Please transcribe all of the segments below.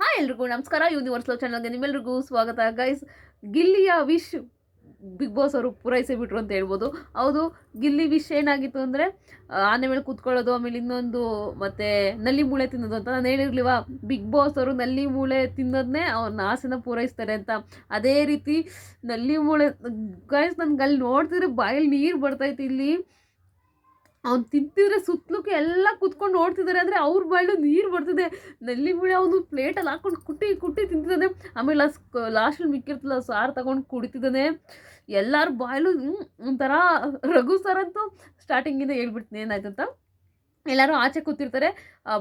Hi ಎಲ್ರಿಗೂ ನಮಸ್ಕಾರ. Universal ಚಾನಲ್ಗೆ ನಿಮ್ಮೆಲ್ರಿಗೂ ಸ್ವಾಗತ ಗೈಸ್. ಗಿಲ್ಲಿಯ ವಿಶ್ ಬಿಗ್ ಬಾಸ್ ಅವರು ಪೂರೈಸೇ ಬಿಟ್ರು ಅಂತ ಹೇಳ್ಬೋದು. ಹೌದು, ಗಿಲ್ಲಿ ವಿಶ್ ಏನಾಗಿತ್ತು ಅಂದರೆ ಆನೆ ಮೇಲೆ ಕೂತ್ಕೊಳ್ಳೋದು, ಆಮೇಲೆ ಇನ್ನೊಂದು ಮತ್ತು ನಲ್ಲಿ ಮೂಳೆ ತಿನ್ನೋದು ಅಂತ. ನಾನು ಹೇಳಿರ್ಲಿವಾ, ಬಿಗ್ ಬಾಸ್ ಅವರು ನಲ್ಲಿ ಮೂಳೆ ತಿನ್ನೋದನ್ನೇ ಅವ್ರನ್ನ ಆಸೆನ ಪೂರೈಸ್ತಾರೆ ಅಂತ. ಅದೇ ರೀತಿ ನಲ್ಲಿ ಮೂಳೆ ಗೈಸ್, ನನ್ಗೆ ಅಲ್ಲಿ ನೋಡ್ತಿದ್ರೆ ಬಾಯಲ್ಲಿ ನೀರು ಬರ್ತೈತಿ. ಇಲ್ಲಿ ಅವ್ನು ತಿಂತಿದ್ರೆ ಸುತ್ತಲಕ್ಕೆ ಎಲ್ಲ ಕುತ್ಕೊಂಡು ನೋಡ್ತಿದ್ದಾರೆ, ಅಂದರೆ ಅವ್ರ ಬಾಯಲ್ಲೂ ನೀರು ಬರ್ತಿದೆ. ನಲ್ಲಿ ಮುಳಿ ಅವನು ಪ್ಲೇಟಲ್ಲಿ ಹಾಕ್ಕೊಂಡು ಕುಟ್ಟಿ ಕುಟ್ಟಿ ತಿಂತಿದ್ದಾನೆ. ಆಮೇಲೆ ಲಾಸ್ಟಲ್ಲಿ ಮಿಕ್ಕಿರ್ತಲ್ಲ ಸಾರು ತಗೊಂಡು ಕುಡಿತಿದ್ದಾನೆ. ಎಲ್ಲರ ಬಾಯಲ್ಲೂ ಒಂಥರ. ರಘು ಸರ್ ಅಂತೂ ಸ್ಟಾರ್ಟಿಂಗಿಂದ ಹೇಳ್ಬಿಡ್ತೀನಿ ಏನಾಯ್ತು ಅಂತ. ಎಲ್ಲರೂ ಆಚೆ ಕೂತಿರ್ತಾರೆ,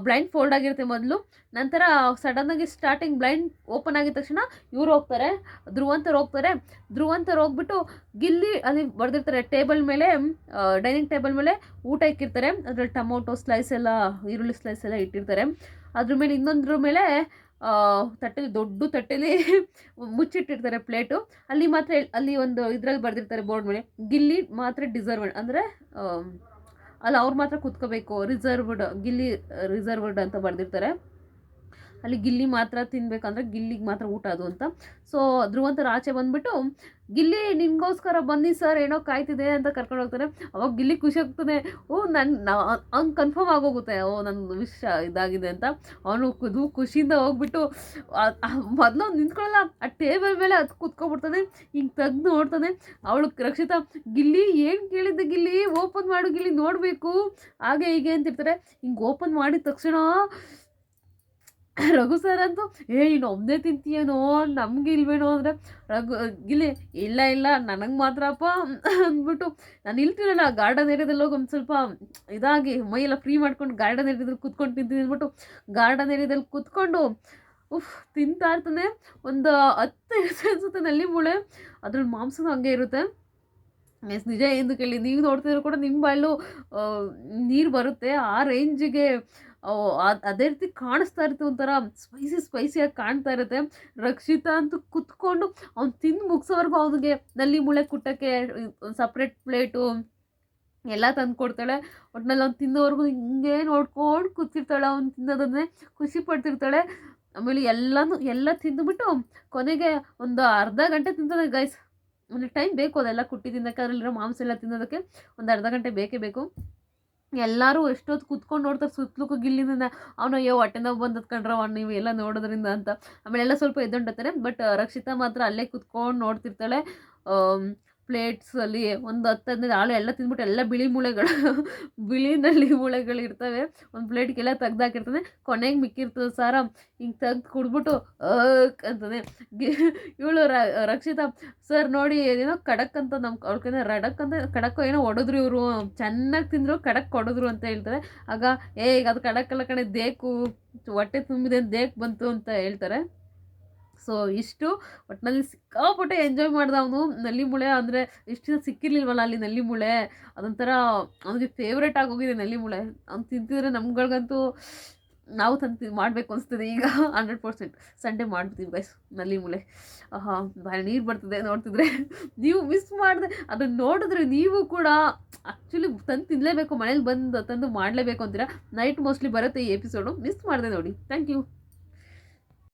ಬ್ಲೈಂಡ್ ಫೋಲ್ಡ್ ಆಗಿರುತ್ತೆ ಮೊದಲು. ನಂತರ ಸಡನ್ನಾಗಿ ಸ್ಟಾರ್ಟಿಂಗ್ ಬ್ಲೈಂಡ್ ಓಪನ್ ಆಗಿದ ತಕ್ಷಣ ಇವ್ರು ಹೋಗ್ತಾರೆ, ಧ್ರುವಂತರು ಹೋಗ್ತಾರೆ. ಧ್ರುವಂತರು ಹೋಗ್ಬಿಟ್ಟು ಗಿಲ್ಲಿ ಅಲ್ಲಿ ಬರೆದಿರ್ತಾರೆ ಟೇಬಲ್ ಮೇಲೆ, ಡೈನಿಂಗ್ ಟೇಬಲ್ ಮೇಲೆ ಊಟ ಇಕ್ಕಿರ್ತಾರೆ. ಅದ್ರಲ್ಲಿ ಟೊಮೊಟೊ ಸ್ಲೈಸ್ ಎಲ್ಲ, ಈರುಳ್ಳಿ ಸ್ಲೈಸ್ ಎಲ್ಲ ಇಟ್ಟಿರ್ತಾರೆ. ಅದ್ರ ಮೇಲೆ ಇನ್ನೊಂದ್ರ ಮೇಲೆ ತಟ್ಟೆಲಿ, ದೊಡ್ಡ ತಟ್ಟೆಲಿ ಮುಚ್ಚಿಟ್ಟಿರ್ತಾರೆ ಪ್ಲೇಟು. ಅಲ್ಲಿ ಮಾತ್ರ ಅಲ್ಲಿ ಒಂದು ಇದ್ರಲ್ಲಿ ಬರೆದಿರ್ತಾರೆ ಬೋರ್ಡ್ ಮೇಲೆ, ಗಿಲ್ಲಿ ಮಾತ್ರ ಡಿಸರ್ವ್ಡ್, ಅಂದರೆ ಅಲ್ಲಿ ಅವ್ರು ಮಾತ್ರ ಕೂತ್ಕೋಬೇಕು, ರಿಸರ್ವ್ಡ್, ಗಿಲ್ಲಿ ರಿಸರ್ವ್ಡ್ ಅಂತ ಬರೆದಿರ್ತಾರೆ. ಅಲ್ಲಿ ಗಿಲ್ಲಿ ಮಾತ್ರ ತಿನ್ಬೇಕಂದ್ರೆ ಗಿಲ್ಲಿಗೆ ಮಾತ್ರ ಊಟ ಅದು ಅಂತ. ಸೊ ಧ್ರುವಂತರು ಆಚೆ ಬಂದುಬಿಟ್ಟು, ಗಿಲ್ಲಿ ನಿಮಗೋಸ್ಕರ ಬನ್ನಿ ಸರ್, ಏನೋ ಕಾಯ್ತಿದೆ ಅಂತ ಕರ್ಕೊಂಡು ಹೋಗ್ತಾರೆ. ಅವಾಗ ಗಿಲ್ಲಿ ಖುಷಿ ಆಗ್ತಾನೆ. ಅವ್ನು ಕನ್ಫರ್ಮ್ ಆಗೋಗುತ್ತೆ, ನನ್ನ ವಿಷಯ ಇದಾಗಿದೆ ಅಂತ. ಅವನು ಖುಷಿಯಿಂದ ಹೋಗ್ಬಿಟ್ಟು ಮೊದಲು ಅವ್ನು ನಿಂತ್ಕೊಳ್ಳಲ್ಲ, ಆ ಟೇಬಲ್ ಮೇಲೆ ಅದು ಕೂತ್ಕೊಬಿಡ್ತಾನೆ. ಹಿಂಗೆ ತೆಗ್ದು ನೋಡ್ತಾನೆ. ಅವಳು ರಕ್ಷಿತಾ, ಗಿಲ್ಲಿ ಏನು ಕೇಳಿದ್ದೆ ಗಿಲ್ಲಿ, ಓಪನ್ ಮಾಡು ಗಿಲ್ಲಿ, ನೋಡಬೇಕು ಹಾಗೆ ಹೀಗೆ ಅಂತಿರ್ತಾರೆ. ಹಿಂಗೆ ಓಪನ್ ಮಾಡಿದ ತಕ್ಷಣ ರಘು ಸರ್ ಅಂತೂ, ಇನ್ನು ಒಬ್ಬನೇ ತಿಂತೀಯೇನೋ, ನಮ್ಗೆ ಇಲ್ವೇನೋ ಅಂದರೆ, ಗಿಲ್ಲಿ ಇಲ್ಲ ಇಲ್ಲ ನನಗೆ ಮಾತ್ರಪ್ಪ ಅಂದ್ಬಿಟ್ಟು, ನಾನು ಇಲ್ತಿರಲ್ಲ ಗಾರ್ಡನ್ ಏರಿಯಾದಲ್ಲಿ ಹೋಗಿ ಒಂದು ಸ್ವಲ್ಪ ಇದಾಗಿ ಮೈಯೆಲ್ಲ ಫ್ರೀ ಮಾಡ್ಕೊಂಡು ಗಾರ್ಡನ್ ಏರಿಯಾದಲ್ಲಿ ಕೂತ್ಕೊಂಡು ತಿಂತೀನಿ ಅಂದ್ಬಿಟ್ಟು ಗಾರ್ಡನ್ ಏರಿಯಾದಲ್ಲಿ ಕೂತ್ಕೊಂಡು ತಿಂತಾ ಇರ್ತಾನೆ. ಒಂದು 10 ಅನಿಸುತ್ತೆ ನಲ್ಲಿ ಮೂಳೆ. ಅದ್ರಲ್ಲಿ ಮಾಂಸನೂ ಹಂಗೆ ಇರುತ್ತೆ. ನಿಜ ಎಂದು ಕೇಳಿ ನೀವು ನೋಡ್ತಿದ್ರು ಕೂಡ ನಿಮ್ಮ ಬಾಯಲ್ಲೂ ನೀರು ಬರುತ್ತೆ. ಆ ರೇಂಜಿಗೆ ಅದೇ ರೀತಿ ಕಾಣಿಸ್ತಾ ಇರುತ್ತೆ, ಒಂಥರ ಸ್ಪೈಸಿಯಾಗಿ ಕಾಣ್ತಾ ಇರುತ್ತೆ. ರಕ್ಷಿತಾ ಅಂತೂ ಕುತ್ಕೊಂಡು ಅವ್ನು ತಿಂದು ಮುಗಿಸೋವರೆಗೂ ಅವನಿಗೆ ನಲ್ಲಿ ಮೂಳೆ ಕುಟ್ಟಕ್ಕೆ ಸಪ್ರೇಟ್ ಪ್ಲೇಟು ಎಲ್ಲ ತಂದು ಕೊಡ್ತಾಳೆ. ಒಟ್ಟಿನಲ್ಲಿ ಅವ್ನು ತಿನ್ನೋವರೆಗೂ ಹಿಂಗೆ ನೋಡ್ಕೊಂಡು ಕೂತಿರ್ತಾಳೆ. ಅವ್ನು ತಿನ್ನೋದನ್ನೇ ಖುಷಿ ಪಡ್ತಿರ್ತಾಳೆ. ಆಮೇಲೆ ಎಲ್ಲ ತಿಂದುಬಿಟ್ಟು ಕೊನೆಗೆ ಒಂದು ಅರ್ಧ ಗಂಟೆ ತಿಂತಾನೆ ಗೈಸ್. ಒಂದು ಟೈಮ್ ಬೇಕು ಅದೆಲ್ಲ ಕುಟ್ಟಿ ತಿನ್ನೋಕ್ಕೆ, ಅದರಲ್ಲಿರೋ ಮಾಂಸ ಎಲ್ಲ ತಿನ್ನೋದಕ್ಕೆ ಒಂದು ಅರ್ಧ ಗಂಟೆ ಬೇಕೇ ಬೇಕು. ಎಲ್ಲರೂ ಎಷ್ಟೊತ್ತು ಕುತ್ಕೊಂಡು ನೋಡ್ತಾರೆ ಸುತ್ತಲೂ ಗಿಲ್ಲಿನ. ಅವನು ಅಯ್ಯೋ ಹೊಟ್ಟೆ ನೋವು ಬಂದದ್ಕೊಂಡ್ರವ ನೀವು ಎಲ್ಲ ನೋಡೋದ್ರಿಂದ ಅಂತ. ಆಮೇಲೆ ಎಲ್ಲ ಸ್ವಲ್ಪ ಎದ್ದೊಂಡತ್ತಾರೆ. ಬಟ್ ರಕ್ಷಿತಾ ಮಾತ್ರ ಅಲ್ಲೇ ಕುತ್ಕೊಂಡು ನೋಡ್ತಿರ್ತಾಳೆ. ಪ್ಲೇಟ್ಸಲ್ಲಿ ಒಂದು 10-15 ಆಳು ಎಲ್ಲ ತಿಂದ್ಬಿಟ್ಟು ಎಲ್ಲ ಬಿಳಿ ಮೂಳೆಗಳು ಬಿಳಿ ನಲ್ಲಿ ಮೂಳೆಗಳು ಇರ್ತವೆ. ಒಂದು ಪ್ಲೇಟ್ಗೆಲ್ಲ ತೆಗ್ದಾಕಿರ್ತಾನೆ. ಕೊನೆಗೆ ಮಿಕ್ಕಿರ್ತದೆ ಸಾರ, ಹಿಂಗೆ ತೆಗ್ದು ಕುಡ್ಬಿಟ್ಟು ಅಂತಾನೆ. ಇವಳು ರಕ್ಷಿತಾ, ಸರ್ ನೋಡಿ ಏನೋ ಖಡಕ್ ಅಂತ ನಮ್ಮ ಅವ್ಳಿಗೆ ರಡಕ್ ಅಂತ ಖಡಕ್ಕೋ ಏನೋ ಹೊಡೆದ್ರು ಇವರು, ಚೆನ್ನಾಗಿ ತಿಂದರು ಖಡಕ್ ಹೊಡೆದ್ರು ಅಂತ ಹೇಳ್ತಾರೆ. ಆಗ ಈಗ ಅದು ಖಡಕ್ಕೆಲ್ಲ ಕಡೆ ದೇಕು, ಹೊಟ್ಟೆ ತುಂಬಿದೆ ದೇಕ್ ಬಂತು ಅಂತ ಹೇಳ್ತಾರೆ. ಸೊ ಇಷ್ಟು ಒಟ್ಟಿನಲ್ಲಿ ಸಿಕ್ಕಾಪಟ್ಟೆ ಎಂಜಾಯ್ ಮಾಡ್ದೆ ಅವನು. ನಲ್ಲಿ ಮೂಳೆ ಅಂದರೆ ಇಷ್ಟು ದಿನ ಸಿಕ್ಕಿರ್ಲಿಲ್ವಲ್ಲ ಅಲ್ಲಿ ನಲ್ಲಿ ಮೂಳೆ, ಅದೊಂಥರ ಅವನಿಗೆ ಫೇವ್ರೇಟ್ ಆಗೋಗಿದೆ ನಲ್ಲಿ ಮೂಳೆ. ಅವ್ನು ತಿಂತಿದ್ರೆ ನಮ್ಗಳಿಗಂತೂ ನಾವು ತಂದು ಮಾಡಬೇಕು ಅನಿಸ್ತದೆ ಈಗ 100%. ಸಂಡೇ ಮಾಡ್ತೀವಿ ಗೈಸ್ ನಲ್ಲಿ ಮೂಳೆ. ಭಾಳ ನೀರು ಬರ್ತದೆ ನೋಡ್ತಿದ್ರೆ. ನೀವು ಮಿಸ್ ಮಾಡಿದೆ ಅದನ್ನು ನೋಡಿದ್ರೆ ನೀವು ಕೂಡ ಆ್ಯಕ್ಚುಲಿ ತಂದು ತಿನ್ನಲೇಬೇಕು, ಮನೇಲಿ ಬಂದು ತಂದು ಮಾಡಲೇಬೇಕು ಅಂತೀರಾ. ನೈಟ್ ಮೋಸ್ಟ್ಲಿ ಬರುತ್ತೆ ಈ ಎಪಿಸೋಡು, ಮಿಸ್ ಮಾಡಿದೆ ನೋಡಿ. Thank you.